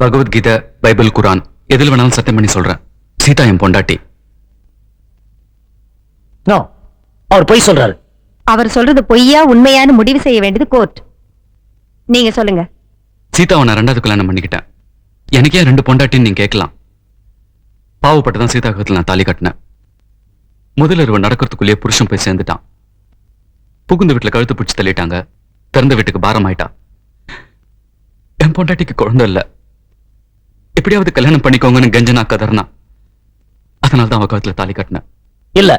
Bhagavad Gita, Bible, குரான் எதில் வேணாலும் சத்தியம் பண்ணி சொல்றேன். சீதா என் பொண்டாட்டி. நோ, அவர் பொய் சொல்றாரு. அவர் சொல்றது பொய்யா உண்மையான்னு முடிவு செய்ய வேண்டியது கோர்ட். நீங்க சொல்லுங்க. சீதாவை நான் 2வது கல்யாணம் பண்ணிக்கிட்டேன். எனக்கே 2 பொண்டாட்டின்னு நீங்க கேட்கலாம். பாவப்பட்டுதான் சீதாகத்தில் நான் தாலி கட்டினேன். முதலிரவு நடக்கிறதுக்குள்ளேயே புருஷன் போய் சேர்ந்துட்டான். புகுந்த வீட்டுல கழுத்து பிடிச்சி தள்ளிட்டாங்க. திறந்த வீட்டுக்கு பாரம் ஆயிட்டா. என் பொண்டாட்டிக்கு குழந்தை இல்ல. எப்படியாவது கல்யாணம் பண்ணிக்கோங்கன்னு கெஞ்சனா கதர்னா. அதனால்தான் அவ கழுத்துல தாலி கட்டினேன். இல்ல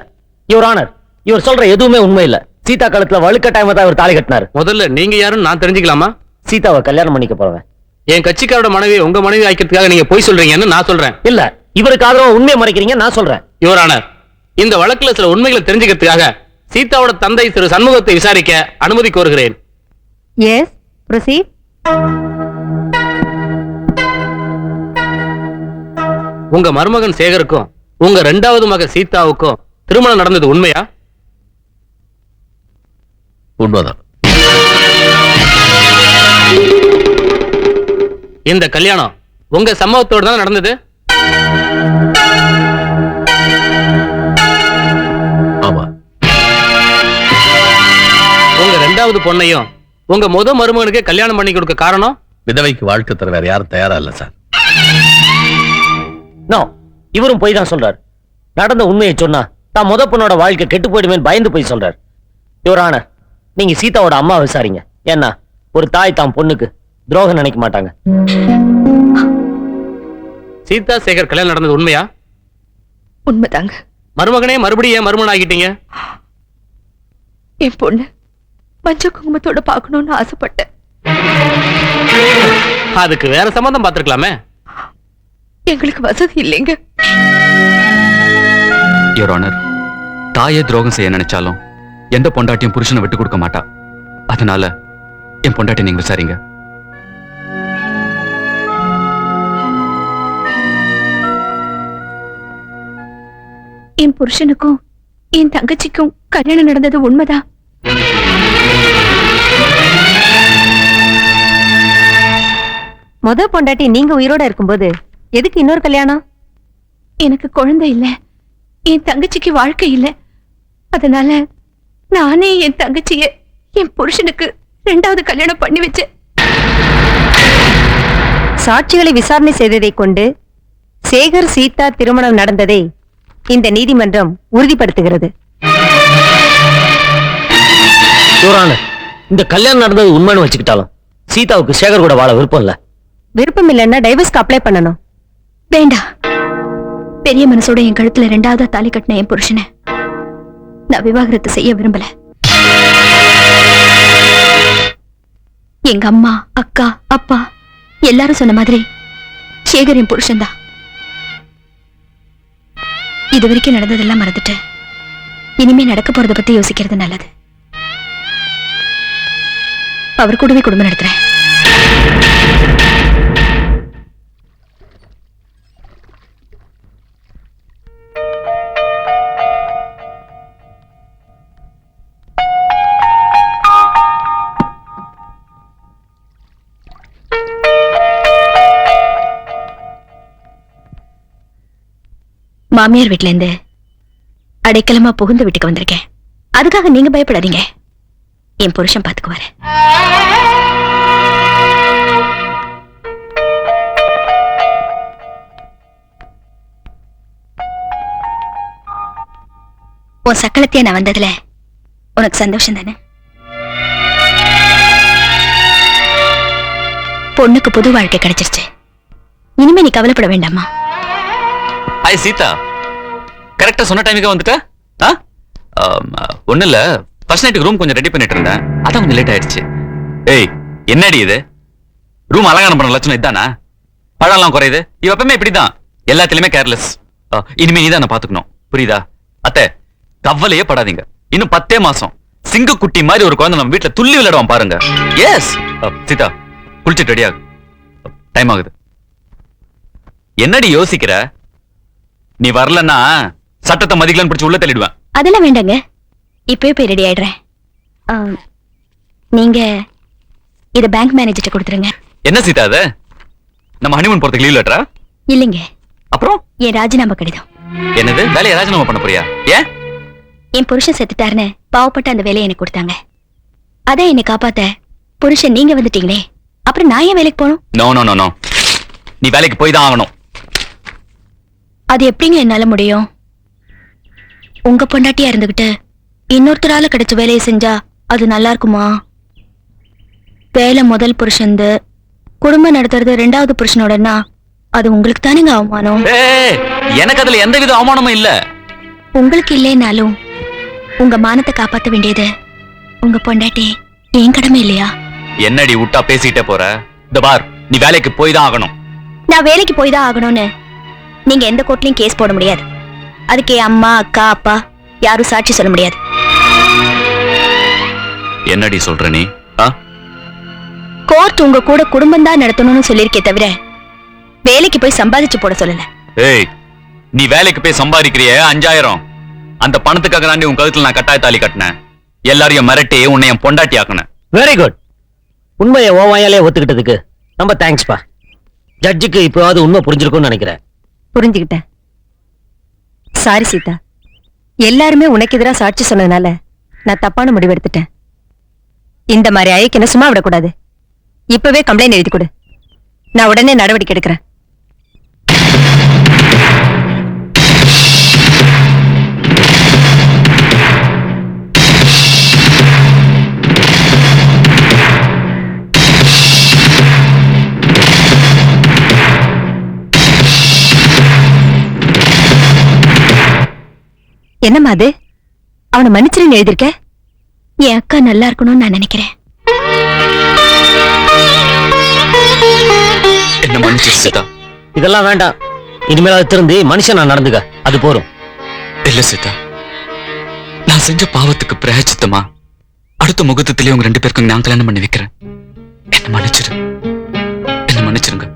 யுவர் ஆனர், இவர் சொல்ற எதுவுமே உண்மை இல்ல. சீதா கழுத்துல வழுக்கட்டாயமா தான் இவர் தாலி கட்டினாரு. முதல்ல நீங்க யாருன்னு நான் தெரிஞ்சுக்கலாமா? சீதாவை கல்யாணம் பண்ணிக்க போறவன். என் கட்சிக்காரோட மனைவி உங்க மனைவி ஆக்கிறதுக்காக நீங்க போய் சொல்றீங்கன்னு நான் சொல்றேன். இல்ல, இவருக்கு ஆதரவா உண்மையை மறைக்கிறீங்க நான் சொல்றேன். யுவர் ஆனர், இந்த வழக்குல சில உண்மைகளை தெரிஞ்சுக்கிறதுக்காக சீதாவோட தந்தை திரு சண்முகத்தை விசாரிக்க அனுமதி கோருகிறேன். Yes, proceed. உங்க மருமகன் சேகருக்கும் உங்க 2வது மகன் சீதாவுக்கும் திருமணம் நடந்தது உண்மையா? உண்மைதான். இந்த கல்யாணம் உங்க சம்மதத்தோடு தான் நடந்தது? ஆமா. உங்க 2வது பொண்ணையும் உங்க மருமகனுக்கு கல்யாணம் பண்ணி கொடுக்க காரணம்? விதவைக்கு வாழ்க்கை தர வேற யாரும் தயாரா இல்ல சார். நோ, இவரும் போய் தான் சொல்றாரு. நடந்த உண்மையை சொன்னா தான் பொண்ணோட வாழ்க்கை கெட்டு போயிடுமே பயந்து போய் சொல்றாரு. யுவர் ஆனர், நீங்க சீதாவோட அம்மா விசாரிங்க. ஏன்னா ஒரு தாய் தான் பொண்ணுக்கு துரோகம் நினைக்க மாட்டாங்க. சீதா சேகர் கல்யாணம் நடந்தது உண்மையா? உண்மைதாங்க. மருமகனே மறுபடியும் ஏன் மருமகன் ஆகிட்டீங்க? என் பொண்ணு மஞ்ச குங்குமத்தோட பார்க்கணும்னு ஆசைப்பட்டேன். அதுக்கு வேற சம்பந்தம் பார்த்திருக்கலாமே. எங்களுக்கு வசதி இல்லைங்க. யுவர் ஆனர், தாயே துரோகம் செய்ய நினைச்சாலும் எந்த பொண்டாட்டியும் புருஷனை விட்டு கொடுக்க மாட்டா. அதனால என் பொண்டாட்டி நீங்க விசாரிங்க. என் புருஷனுக்கும் என் தங்கச்சிக்கும் கல்யாணம் நடந்தது உண்மைதான். பொண்டாட்டி நீங்க உயிரோட இருக்கும்போது எதுக்கு இன்னொரு கல்யாணம்? எனக்கு குழந்தை இல்ல, என் தங்கச்சிக்கு வாழ்க்கை இல்ல. அதனால நானே என் தங்கச்சிய என் புருஷனுக்கு 2வது கல்யாணம் பண்ணி வச்சேன். சாட்சிகளை விசாரணை செய்ததை கொண்டு சேகர் சீதா திருமணம் நடந்ததை இந்த நீதிமன்றம் உறுதிப்படுத்துகிறது. யுவர் ஆனர், இந்த கல்யாணம் நடந்தது உண்மைன்னு வச்சுக்கிட்டாலும் சீதாவுக்கு சேகர் கூட வாழ விருப்பம் இல்ல. விருப்பம் இல்லைன்னா டைவர்ஸ்க்கு அப்ளை பண்ணணும். வேண்டாம். பெரிய மனசோட என் கழுத்துல 2வது தாலி கட்டின என் புருஷனை நான் விவாகரத்து செய்ய விரும்பல. எங்க அம்மா, அக்கா, அப்பா எல்லாரும் சொன்ன மாதிரி சேகர் என் புருஷன்தான். இது வரைக்கும் நடந்ததெல்லாம் மறந்துட்டு இனிமே நடக்க போறத பத்தி யோசிக்கிறது நல்லது. அவர் கூடவே குடும்பம் நடத்துறேன். மாமியார் வீட்ல இருந்து அடைக்கலமா புகுந்த வீட்டுக்கு வந்திருக்கேன். அதுக்காக நீங்க பயப்படாதீங்க. என் புருஷன் பாத்துக்குவாரு. உன் சக்களத்தையே நான் வந்ததுல உனக்கு சந்தோஷம் தானே? பொண்ணுக்கு புது வாழ்க்கை கிடைச்சிருச்சு. இனிமே நீ கவலைப்பட வேண்டாமா? ஹாய் சீதா, கரெக்டா சொன்ன டைமுக்கு வந்துட்ட. ஒண்ணு இல்ல, ஃபர்ஸ்ட் நைட்டுக்கு ரூம் கொஞ்சம் ரெடி பண்ணிட்டு இருந்தேன். அதான் கொஞ்சம் லேட் ஆயிடுச்சு. ஏய், என்னடி இது? ரூம் அலங்காரம் பண்ண லட்சணம் இதானா? பழம்லாம் குறையுது. இவ எப்பவுமே இப்படிதான், எல்லாத்திலுமே கேர்லெஸ். இனிமே நீதான் நான் பாத்துக்கணும், புரியுதா? அத்தை, கவலையே படாதீங்க. இன்னும் 10 மாசம் சிங்க குட்டி மாதிரி ஒரு குழந்தை நம்ம வீட்டுல துள்ளி விளையாடுவான் பாருங்க. எஸ் சீதா, குளிச்சுட்டு ரெடி ஆகு. டைம் ஆகுது. என்னடி யோசிக்கிற? நீ வரலன்னா சட்டத்தை மதிக்கலன்னு பிடிச்சு உள்ள தள்ளிடுவேன். அதெல்லாம் வேண்டாங்க, இப்பவே போய் ரெடி ஆயிடுறேன். நீங்க இத பேங்க் மேனேஜர்ட்ட கொடுத்துருங்க. என்ன சீதா அது? நம்ம ஹனிமூன் போறதுக்கு லீவ் லெட்டரா? இல்லைங்க, அப்புறம் என் ராஜினாமா கடிதம். என்னது வேலையை ராஜினாமா பண்ண போறியா? ஏன்? என் புருஷன் செத்துட்டாருன்னு பாவப்பட்ட அந்த வேலையை எனக்கு கொடுத்தாங்க. அதான் என்னை காப்பாத்த புருஷன் நீங்க வந்துட்டீங்களே, அப்புறம் நான் ஏன் வேலைக்கு போகணும்? நோ நோ நோ நோ, நீ வேலைக்கு போய் தான் ஆகணும். அது எப்படிங்க என்னால முடியும்? உங்க பொண்டாட்டியா இருந்துகிட்டு இன்னொருத்தரால கிடைச்ச வேலையை செஞ்சா அது நல்லா இருக்குமா? வேலை முதல் புருஷன்து, குடும்பம் நடத்துறது ரெண்டாவது புருஷனோடனா அது உங்களுக்கு தானேங்க அவமானம். ஏய், எனக்கு அதுல எந்த வித அவமானமும் இல்ல. உங்களுக்கு இல்லைனாலும் உங்க மானத்தை காப்பாத்த வேண்டியது உங்க பொண்டாட்டி என் கடமை இல்லையா? என்னடி விட்டா பேசிட்டே போற? இந்த பார், நீ வேலைக்கு போய் தான் ஆகணும். நான் வேலைக்கு போய் தான் ஆகணும்னு நீங்க எந்த கோர்ட்லயும் கேஸ் போட முடியாது. அதுக்கு என் அம்மா, அக்கா, அப்பா யாரும் சாட்சி சொல்ல முடியாது. என்னடி சொல்ற நீ? கோர்ட் உங்க கூட குடும்பம் தான் நடத்தணும்னு சொல்லிருக்கே தவிர வேலைக்கு போய் சம்பாதிச்சு போட சொல்லல. ஏய், நீ வேலைக்கு போய் சம்பாதிக்கிறிய 5000, அந்த பணத்துக்காக தாண்டி உன் கழுத்துல நான் கட்டாய தாலி கட்டினேன். எல்லாரையும் மிரட்டி உன்னை என் பொண்டாட்டி ஆக்குனேன். Very good. உண்மையை ஓவாயாலே ஒத்துக்கிட்டதுக்கு ரொம்ப தேங்க்ஸ்பா. ஜட்ஜுக்கு இப்போவாது உண்மை புரிஞ்சிருக்கும்னு நினைக்கிறேன். புரிஞ்சுக்கிட்டேன். சாரி சீதா, எல்லாருமே உனக்கு எதிராக சாட்சி சொன்னதுனால நான் தப்பான முடிவு எடுத்துட்டேன். இந்த மாதிரி அழைக்கணும் சும்மா விடக்கூடாது. இப்பவே கம்ப்ளைண்ட் எழுதி கொடு, நான் உடனே நடவடிக்கை எடுக்கிறேன். என்னம்மா அது? அவனை மன்னிச்சிருன்னு எழுதிருக்க? என் அக்கா நல்லா இருக்கணும்னு நான் நினைக்கிறேன். என்ன மன்னிச்சிரு சீதா. இதெல்லாம் வேண்டாம். இனிமேல் திருந்தி மனுஷன் நான் நடந்துக்க, அது போறோம். இல்ல சீதா, நான் செஞ்ச பாவத்துக்கு பிராயச்சித்தமா அடுத்த முகூர்த்தத்திலே உங்க 2 பேருக்கும் நான் கல்யாணம் பண்ணி வைக்கிறேன். என்ன மன்னிச்சிரு, என்ன மன்னிச்சிருங்க.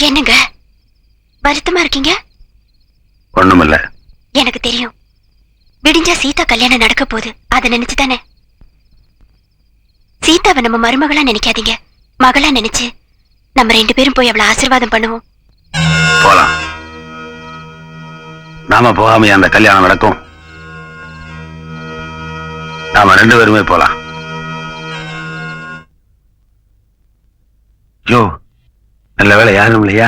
என்னங்க வருத்தமா இருக்கீங்க? ஒண்ணுமில்ல. எனக்கு தெரியும், விடிஞ்சா சீதா கல்யாணம் நடக்க போகுது. அதை நினைச்சுதானே? சீதாவை நம்ம மருமகளா நினைக்காதீங்க, மகளா நினைச்சு நம்ம 2 பேரும் போய் அவளை ஆசீர்வாதம் பண்ணுவோம். போலாம். நாம போகாம அந்த கல்யாணம் நடக்கும்? நாம 2 பேருமே போலாம். யோ, நல்ல வேலை யாரும் இல்லையா?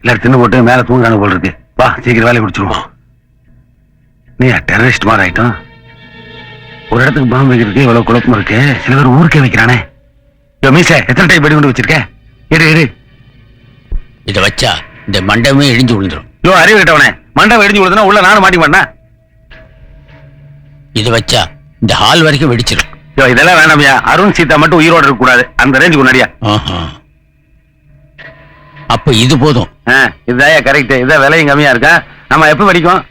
எல்லாரும் தின்னு போட்டு மேல தூங்குறாங்க போல இருக்கு. வா, சீக்கிரம் வேலையை முடிச்சிருவோம். நீ டெரரிஸ்ட் மாதிரி ஆயிட்டோம். ஒரு இடத்துக்கு பாம்பு வைக்கிறதுக்கு இவ்வளவு குழப்பம் இருக்கு. சில பேர் ஊருக்கே வைக்கிறானே. யோ மீச, எத்தனை டைம் வெடி கொண்டு வச்சிருக்க? எடு. இதை வச்சா இந்த மண்டபமே இடிஞ்சு விழுந்துரும். யோ அறிவு கிட்டவனே, மண்டபம் இடிஞ்சு விழுதுனா உள்ள நானும் மாட்டி மாட்டேன். இதை வச்சா இந்த ஹால் வரைக்கும் வெடிச்சிடும். யோ இதெல்லாம் வேணாமியா. அருண் சீதா மட்டும் உயிரோட இருக்க கூடாது. அந்த ரேஞ்சுக்கு முன்னாடியா? அப்ப இது போதும். இதுதான் கரெக்ட். இதான் விலையும் கம்மியா இருக்கா. நம்ம எப்ப வெடிக்கும்?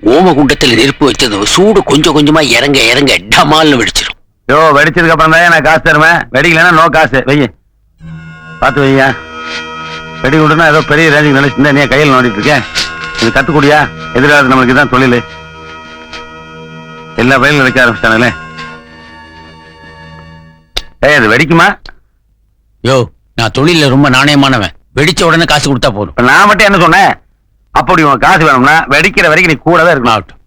ஓம குண்டத்துல நெருப்பு வச்சது சூடு கொஞ்சம் கொஞ்சமா இறங்க இறங்க டமால்னு வெடிச்சிடும். யோ வெடிச்சதுக்கு அப்புறம் தான் நான் காசு தருவேன். வெடிக்கலன்னா நோ காசு. வைய பார்த்து வையா. வெடி விடுனா ஏதோ பெரிய ரேஞ்சுக்கு நினைச்சிருந்தா நீ கையில் நோண்டிட்டு இருக்கேன். இது கத்துக்கூடியா? எதிராது நம்மளுக்கு தான் தொழில். எல்லா பயிலும் வைக்க ஆரம்பிச்சிட்டானுங்களே. அது வெடிக்குமா? யோ, நான் தொழில ரொம்ப நாணயமானவன். வெடிச்ச உடனே காசு கொடுத்தா போதும். நான் மட்டும் என்ன சொன்னேன்? அப்படி உனக்கு காசு வேணும்னா வெடிக்கிற வரைக்கும் நீ கூடவே இருக்கணும்.